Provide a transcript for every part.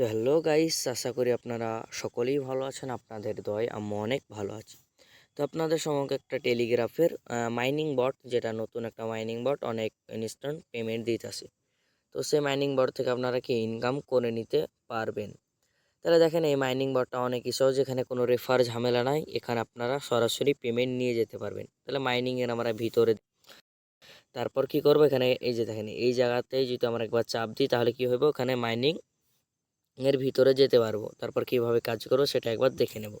তো hello guys, আশা করি আপনারা সকলেই ভালো আছেন। আপনাদের দয় আমি অনেক ভালো আছি। তো আপনাদের সম্মুখে একটা টেলিগ্রাফের মাইনিং বট, যেটা নতুন একটা মাইনিং বট, অনেক ইনস্ট্যান্ট পেমেন্ট দিতেছে। তো সেই মাইনিং বট থেকে আপনারা কি ইনকাম করে নিতে পারবেন। তাহলে দেখেন, এই মাইনিং বটটা অনেকই সহজ, এখানে কোনো রেফার ঝামেলা নাই। এখানে আপনারা সরাসরি পেমেন্ট নিয়ে যেতে পারবেন। তাহলে মাইনিংয়ের আমরা ভিতরে তারপর কি করবো, এখানে এই যে দেখেন, এই জায়গাতে যদি আমরা একবার চাপ দিই তাহলে কি হবে, ওখানে মাইনিং এর ভিতরে যেতে পারবো। তারপর কিভাবে কাজ করবো সেটা একবার দেখে নেব।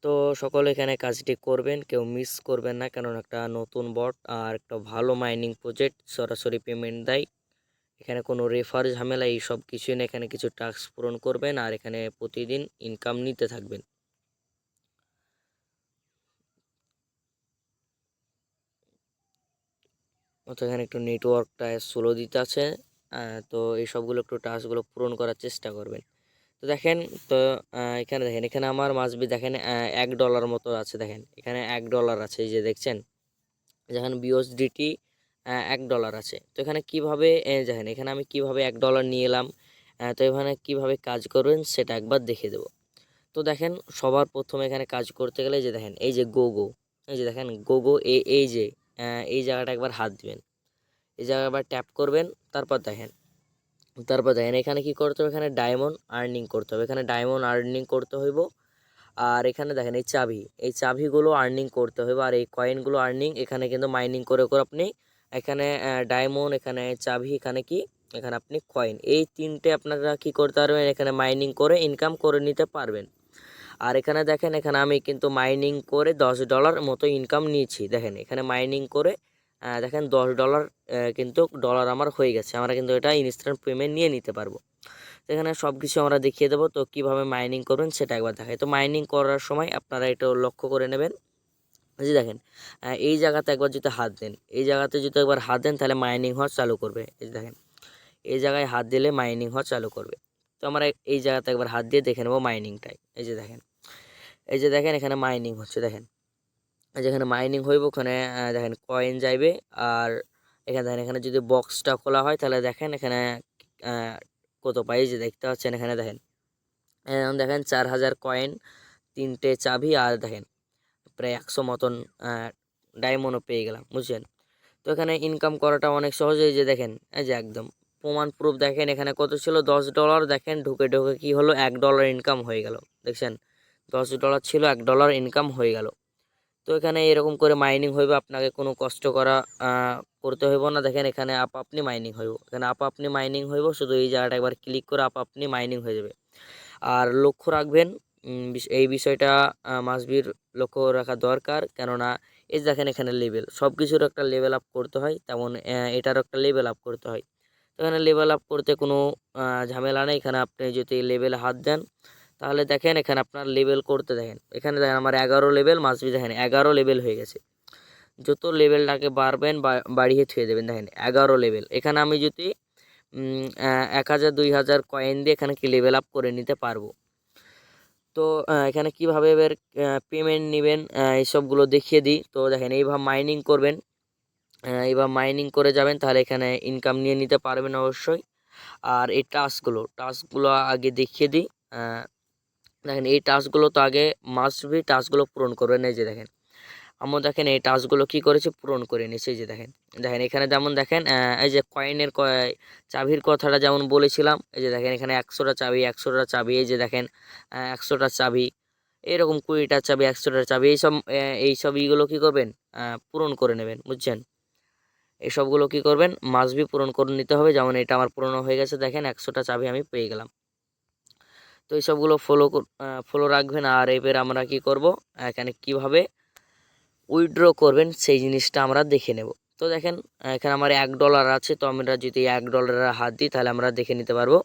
তো সকলে এখানে কাজটি করবেন, কেউ মিস করবেন না, কারণ একটা নতুন বট আর একটা ভালো মাইনিং প্রজেক্ট, সরাসরি পেমেন্ট দেয়। এখানে কোনো রেফার ঝামেলা এই সব কিছুই না। এখানে কিছু টাস্ক পূরণ করবেন আর এখানে প্রতিদিন ইনকাম নিতে থাকবেন। তো এখানে একটু নেটওয়ার্কটা স্লো দিতে আছে। তো এই সবগুলো একটু টাস্কগুলো পূরণ করার চেষ্টা করবেন। তো দেখেন, তো এখানে দেখেন, এখানে আমার মাসবি দেখেন $1 মতো আছে। দেখেন এখানে $1 আছে, এই যে দেখছেন, যেখানে বিওসডিটি $1 আছে। তো এখানে কিভাবে দেখেন, এখানে আমি কিভাবে $1 নিয়ে এলাম। তো এখানে কিভাবে কাজ করবেন সেটা একবার দেখে দেবো। তো দেখেন, সবার প্রথমে এখানে কাজ করতে গেলে যে দেখেন, এই যে গোগো, এই যে দেখেন গোগো, এই যে এই জায়গাটা একবার হাত দিবেন, এই জায়গায় একবার ট্যাপ করবেন। তারপর দেখেন এখানে কি করতে হবে, এখানে ডায়মন্ড আর্নিং করতে হবে। এখানে ডায়মন্ড আর্নিং করতে হইব। আর এখানে দেখেন এই চাবিগুলো আর্নিং করতে হবে। আর এই কয়েনগুলো আর্নিং, এখানে কিন্তু মাইনিং করে করে আপনি এখানে ডায়মন্ড, এখানে চাবি, এখানে কি, এখানে আপনি কয়েন, এই তিনটে আপনারা কি করতে পারবেন, এখানে মাইনিং করে ইনকাম করে নিতে পারবেন। আর এখানে দেখেন, এখানে আমি কিন্তু মাইনিং করে $10 মতো ইনকাম নিয়েছি। দেখেন এখানে মাইনিং করে দেখেন $10 কিন্তু ডলার আমার হয়ে গেছে। আমরা কিন্তু এটা ইনস্ট্যান্ট পেমেন্ট নিয়ে নিতে পারবো। তো এখানে সব কিছু আমরা দেখিয়ে দেবো। তো কীভাবে মাইনিং করবেন সেটা একবার দেখাই। তো মাইনিং করার সময় আপনারা এটা লক্ষ্য করে নেবেন। যে দেখেন, এই জায়গাতে একবার যদি হাত দেন, এই জায়গাতে যদি একবার হাত দেন তাহলে মাইনিং হওয়া চালু করবে। এই যে দেখেন, এই জায়গায় হাত দিলে মাইনিং হওয়া চালু করবে। তো আমরা এই জায়গাতে একবার হাত দিয়ে দেখে নেবো মাইনিংটাই। এই যে দেখেন এখানে মাইনিং হচ্ছে। দেখেন যেখানে মাইনিং হইব ওখানে দেখেন কয়েন যাইবে। আর এখানে দেখেন, এখানে যদি বক্সটা খোলা হয় তাহলে দেখেন এখানে আহ, কত পাই, যে দেখতে পাচ্ছেন এখানে দেখেন, এখন দেখেন 4000 কয়েন, 3টে চাবি, আর দেখেন প্রায় 100 মতন ডায়মন্ডও পেয়ে গেলাম, বুঝছেন। তো এখানে ইনকাম করাটা অনেক সহজ। এই যে দেখেন, এই যে একদম প্রমাণ প্রুফ, দেখেন এখানে কত ছিল, $10। দেখেন ঢুকে ঢুকে কি হলো, $1 ইনকাম হয়ে গেল। দেখছেন, $10 ছিল, $1 ইনকাম হয়ে গেল। তো এখানে এরকম করে মাইনিং হইবে, আপনাকে কোনো কষ্ট করা করতে হইব না। দেখেন এখানে আপনি মাইনিং হইব, এখানে আপনি মাইনিং হইব, শুধু এই জায়গাটা একবার ক্লিক করে আপনি মাইনিং হয়ে যাবে। আর লক্ষ্য রাখবেন, এই বিষয়টা মাসবির লক্ষ্য রাখা দরকার, কেননা এই যে দেখেন এখানে লেভেল, সব কিছুর একটা লেভেল আপ করতে হয়, তেমন এটারও একটা লেভেল আপ করতে হয়। তো এখানে লেভেল আপ করতে কোনো ঝামেলা নেই। এখানে আপনি যদি লেভেলে হাত দেন তাহলে দেখেন এখানে আপনার লেভেল করতে, দেখেন এখানে দেখেন আমার 11 লেভেল, মাসবি দেখেন 11 লেভেল হয়ে গেছে। যত লেভেলটাকে বাড়বেন বাড়িয়ে থুয়ে দেবেন। দেখেন 11 লেভেল। এখানে আমি যদি 1000 2000 কয়েন দিয়ে এখানে কি লেভেল আপ করে নিতে পারবো। তো এখানে কিভাবে এবার পেমেন্ট নেবেন এইসবগুলো দেখিয়ে দিই। তো দেখেন এইভাবে মাইনিং করবেন, এইভাবে মাইনিং করে যাবেন, তাহলে এখানে ইনকাম নিয়ে নিতে পারবেন অবশ্যই। আর এই টাস্কগুলো আগে দেখিয়ে দিই। দেখেন এই টাস্কগুলো তো আগে মাস্ট টাস্কগুলো পূরণ করবেন। এই যে দেখেন, আমরা দেখেন এই টাস্কগুলো কি করেছি, পূরণ করে নিয়েছি। এই যে দেখেন, দেখেন এখানে যেমন দেখেন এই যে কয়েনের চাবির কথাটা যেমন বলেছিলাম, এই যে দেখেন এখানে 100টা চাবি, 100টা চাবি, এই যে দেখেন 100টা চাবি, এরকম 20টা চাবি, 100টা চাবি, এইসব ইগুলো কী করবেন, পূরণ করে নেবেন, বুঝছেন। এইসবগুলো কী করবেন, মাস্ট পূরণ করে নিতে হবে। যেমন এটা আমার পূরণ হয়ে গেছে, দেখেন 100টা চাবি আমি পেয়ে গেলাম। তো এইসবগুলো ফলো রাখবেন। আর এবার আমরা কি করব, এখানে কিভাবে উইথড্র করবেন সেই জিনিসটা আমরা দেখে নেব। তো দেখেন এখানে আমার $1 আছে। তো আমরা যদি $1 হাত দিই তাহলে আমরা দেখে নিতে পারবো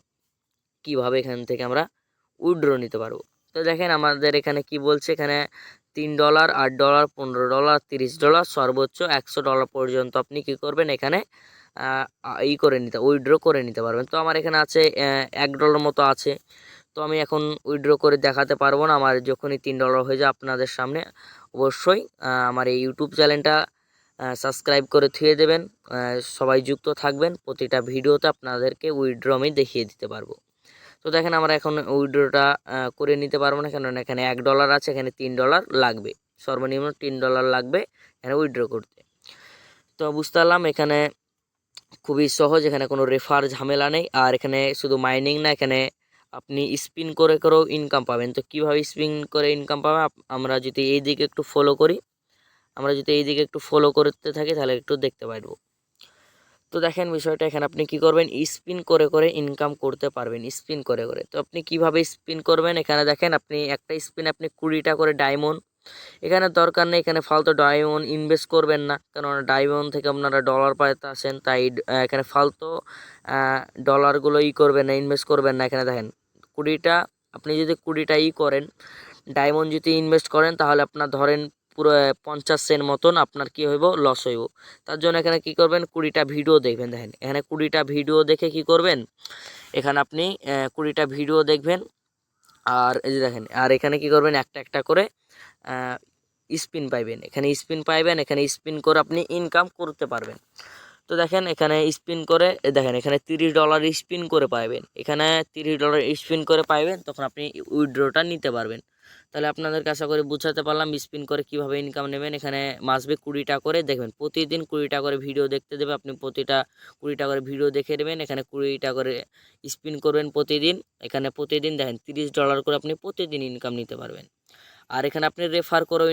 কিভাবে এখান থেকে আমরা উইথড্র নিতে পারবো। তো দেখেন আমাদের এখানে কি বলছে, এখানে $3, $8, $15, $30, সর্বোচ্চ $100 পর্যন্ত আপনি কি করবেন, এখানে উইথড্র করে নিতে পারবেন। তো আমার এখানে আছে $1 মতো আছে। তো আমি এখন উইথড্র করে দেখাতে পারবো না। আমার যখনই $3 হয়ে যায় আপনাদের সামনে, অবশ্যই আমার এই ইউটিউব চ্যানেলটা সাবস্ক্রাইব করে থুয়ে দেবেন। সবাই যুক্ত থাকবেন, প্রতিটা ভিডিওতে আপনাদেরকে উইথড্র আমি দেখিয়ে দিতে পারবো। তো দেখেন আমরা এখন উইথড্রটা করে নিতে পারবো না, কারণ এখানে $1 আছে, এখানে $3 লাগবে, সর্বনিম্ন $3 লাগবে এখানে উইথড্র করতে। তো বুঝতে পারলাম এখানে খুবই সহজ, এখানে কোনো রেফার ঝামেলা নেই। আর এখানে শুধু মাইনিং না, এখানে আপনি স্পিন করে করেও ইনকাম পাবেন। তো কীভাবে স্পিন করে ইনকাম পাবেন, আমরা যদি এই দিকে একটু ফলো করি, আমরা যদি এই দিকে একটু ফলো করতে থাকি তাহলে একটু দেখতে পারবো। তো দেখেন বিষয়টা, এখানে আপনি কি করবেন, স্পিন করে করে ইনকাম করতে পারবেন, স্পিন করে করে। তো আপনি কিভাবে স্পিন করবেন, এখানে দেখেন আপনি একটা স্পিন আপনি 20টা করে ডায়মন্ড, এখানে দরকার নেই, এখানে ফালতু ডায়মন্ড ইনভেস্ট করবেন না, কারণ ডায়মন্ড থেকে আপনারা ডলার পাইতে আসেন, তাই এখানে ফালতু ডলারগুলো করবেন না, ইনভেস্ট করবেন না। এখানে দেখেন 20টা, আপনি যদি 20টা করেন ডায়মন্ড যদি ইনভেস্ট করেন, তাহলে আপনার ধরেন পুরো 50 সেন্ট মতন আপনার কি হইব, লস হইব। তার জন্য এখানে কি করবেন, 20টা ভিডিও দেখবেন। দেখেন এখানে 20টা ভিডিও দেখে কি করবেন, এখানে আপনি 20টা ভিডিও দেখবেন। আর এই যে দেখেন, আর এখানে কি করবেন, একটা একটা করে স্পিন পাইবেন, এখানে স্পিন পাইবেন, এখানে স্পিন করে আপনি ইনকাম করতে পারবেন। তো দেখেন এখানে স্পিন করে, দেখেন এখানে $30 স্পিন করে পাইবেন, এখানে $30 স্পিন করে পাইবেন, তখন আপনি উইথড্রটা নিতে পারবেন। তাহলে আপনাদের আশা করে বুঝাতে পারলাম স্পিন করে কিভাবে ইনকাম নেবেন। এখানে মাসবে 20টা করে দেখবেন, প্রতিদিন 20টা করে ভিডিও দেখতে দেবে, আপনি প্রতিটা 20টা করে ভিডিও দেখে নেবেন, এখানে 20টা করে স্পিন করবেন প্রতিদিন। এখানে প্রতিদিন দেখেন $30 করে আপনি প্রতিদিন ইনকাম নিতে পারবেন। আর এখানে আপনি রেফার করেও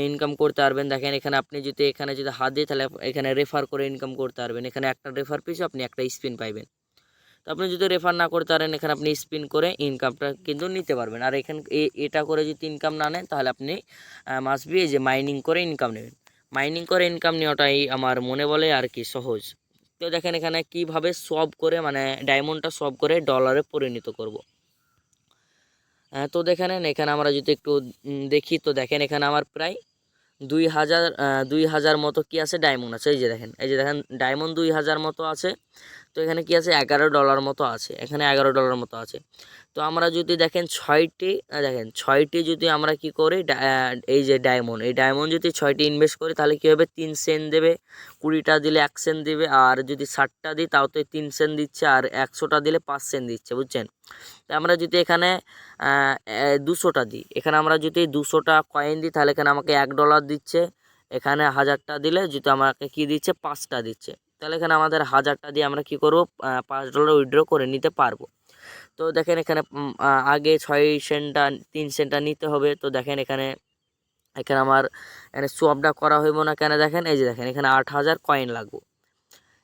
ইনকাম করতে পারবেন। দেখেন এখানে আপনি যদি এখানে যদি হাত দিয়ে, তাহলে এখানে রেফার করে ইনকাম করতে পারবেন। এখানে একটা রেফার পিছু আপনি একটা স্পিন পাইবেন। তো আপনি যদি রেফার না করতে পারেন, এখানে আপনি স্পিন করে ইনকামটা কিন্তু নিতে পারবেন। আর এখানে এটা করে যদি ইনকাম না নেন, তাহলে আপনি মাস্ট বি যে মাইনিং করে ইনকাম নেবেন। মাইনিং করে ইনকাম নেওয়াটাই আমার মনে বলে আর কি সহজ। তো দেখেন এখানে কিভাবে সব করে, মানে ডায়মন্ডটা সব করে ডলারে পরিণত করব। তো দেখেন এখানে আমরা যদি একটু দেখি, তো দেখেন এখানে আমার প্রায় 2000 মতো কি আছে, ডায়মন্ড আছে। এই যে দেখেন ডায়মন্ড 2000 মতো আছে। তো এখানে কি আছে, $11 মতো আছে, এখানে $11 মতো আছে। তো আমরা যদি দেখেন ছয়টি যদি আমরা কি করি, এই যে এই ডায়মন্ড যদি 6টি ইনভেস্ট করি, তাহলে কি হবে, 3 সেন্ট দেবে। 20টা দিলে 1 সেন্ট দিবে, আর যদি 60টা দিই তাও তো 3 সেন্ট দিচ্ছে, আর 100টা দিলে 5 সেন্ট দিচ্ছে, বুঝছেন। তো আমরা যদি এখানে 200টা দিই, এখানে আমরা যদি 200টা কয়েন দিই, তাহলে এখানে আমাকে $1 দিচ্ছে। এখানে 1000টা দিলে যদি আমাকে কি দিচ্ছে, 5টা দিচ্ছে। তাহলে এখানে আমাদের 1000টা দিয়ে আমরা কি করব, $5 উইথড্র করে নিতে পারবো। তো দেখেন এখানে আগে 6 সেন্টটা 3 সেন্টটা নিতে হবে। তো দেখেন এখানে এখানে আমার এখানে সোয়াপটা করা হইব না, কেন দেখেন, এই যে দেখেন এখানে 8000 কয়েন লাগবে।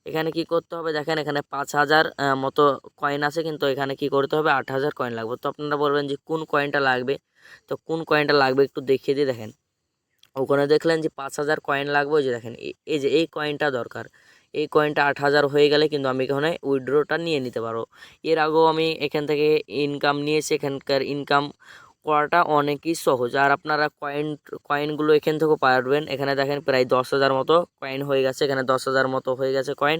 এখানে কি করতে হবে, দেখেন এখানে 5000 মতো কয়েন আছে, কিন্তু এখানে কি করতে হবে, 8000 কয়েন লাগবে। তো আপনারা বলবেন যে কোন কয়েনটা লাগবে, তো কোন কয়েনটা লাগবে একটু দেখিয়ে দিই। দেখেন ওখানে দেখলেন যে 5000 কয়েন লাগবে, ওই যে দেখেন এই যে এই কয়েনটা দরকার। এই কয়েনটা 8000 হয়ে গেলে কিন্তু আমি এখানে উইথড্রটা নিয়ে নিতে পারবো। এর আগেও আমি এখান থেকে ইনকাম নিয়েছি, এখানকার ইনকাম করাটা অনেকই সহজ। আর আপনারা কয়েনগুলো এখান থেকেও পারবেন। এখানে দেখেন প্রায় 10,000 মতো কয়েন হয়ে গেছে, এখানে 10,000 মতো হয়ে গেছে কয়েন।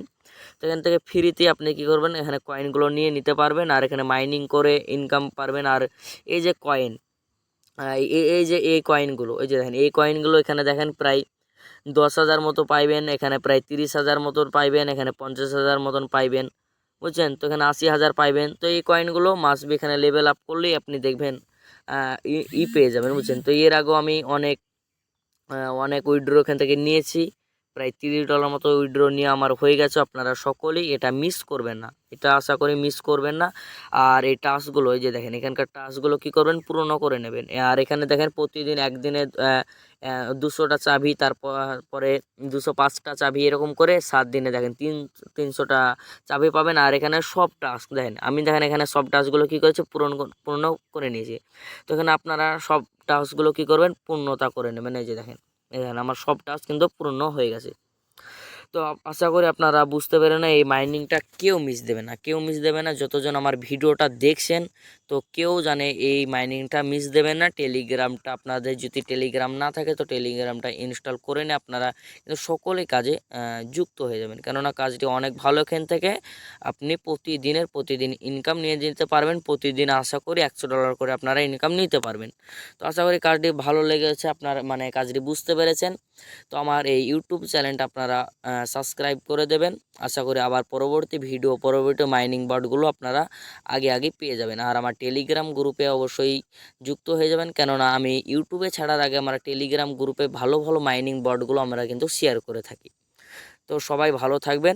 তো এখান থেকে ফ্রিতে আপনি কি করবেন, এখানে কয়েনগুলো নিয়ে নিতে পারবেন, আর এখানে মাইনিং করে ইনকাম পারবেন। আর এই যে কয়েন, এই যে এই কয়েনগুলো, এই যে দেখেন এই কয়েনগুলো এখানে দেখেন প্রায় 10,000 মতো পাইবেন, এখানে প্রায় 30,000 মতন পাইবেন, এখানে 50,000 মতন পাইবেন, বুঝছেন। তো এখানে 80,000 পাইবেন। তো এই কয়েনগুলো মাসবে এখানে লেভেল আপ করলেই আপনি দেখবেন পেয়ে যাবেন, বুঝছেন। তো এর আগেও আমি অনেক উইথড্র এখান থেকে নিয়েছি, প্রায় $30 মতো উইথড্র নিয়ে আমার হয়ে গেছে। আপনারা সকলেই এটা মিস করবেন না, এটা আশা করি মিস করবেন না। আর এই টাস্কগুলো, এই যে দেখেন এখানকার টাস্কগুলো কি করবেন, পূর্ণ করে নেবেন। আর এখানে দেখেন প্রতিদিন একদিনে 200টা চাবি, পরে 205টা চাবি, এরকম করে 7 দিনে দেখেন 300টা চাবি পাবেন। আর এখানে সব টাস্ক দেখেন, আমি দেখেন এখানে সব টাস্কগুলো কী করেছি, পূর্ণ করে নিয়েছি। তো এখানে আপনারা সব টাস্কগুলো কী করবেন, পূর্ণতা করে নেবেন। এই যে দেখেন আমার সব টাস্ক কিন্তু পূর্ণ হয়ে গেছে। তো তো আশা করি আপনারা বুঝতে পেরেন না, এই মাইনিংটা কেউ মিস দেবে না, কেউ মিস দেবে না। যতজন আমার ভিডিওটা দেখছেন তো কেউ জানে এই মাইনিংটা মিস দেবেন না। টেলিগ্রামটা আপনাদের যদি টেলিগ্রাম না থাকে তো টেলিগ্রামটা ইনস্টল করে নিয়ে আপনারা কিন্তু সকলে কাজে যুক্ত হয়ে যাবেন, কেননা কাজটি অনেক ভালো। এখান থেকে আপনি প্রতিদিন ইনকাম নিয়ে যেতে পারবেন। প্রতিদিন আশা করি $100 করে আপনারা ইনকাম নিতে পারবেন। তো আশা করি কাজটি ভালো লেগেছে, আপনার মানে কাজটি বুঝতে পেরেছেন। তো আমার এই ইউটিউব চ্যানেলটা আপনারা সাবস্ক্রাইব করে দেবেন। আশা করি আবার পরবর্তী মাইনিং বার্ডগুলো আপনারা আগে পেয়ে যাবেন। আর আমার টেলিগ্রাম গ্রুপে অবশ্যই যুক্ত হয়ে যাবেন, কেননা আমি ইউটিউবে ছাড়ার আগে আমার টেলিগ্রাম গ্রুপে ভালো ভালো মাইনিং বার্ডগুলো আমরা কিন্তু শেয়ার করে থাকি। তো সবাই ভালো থাকবেন।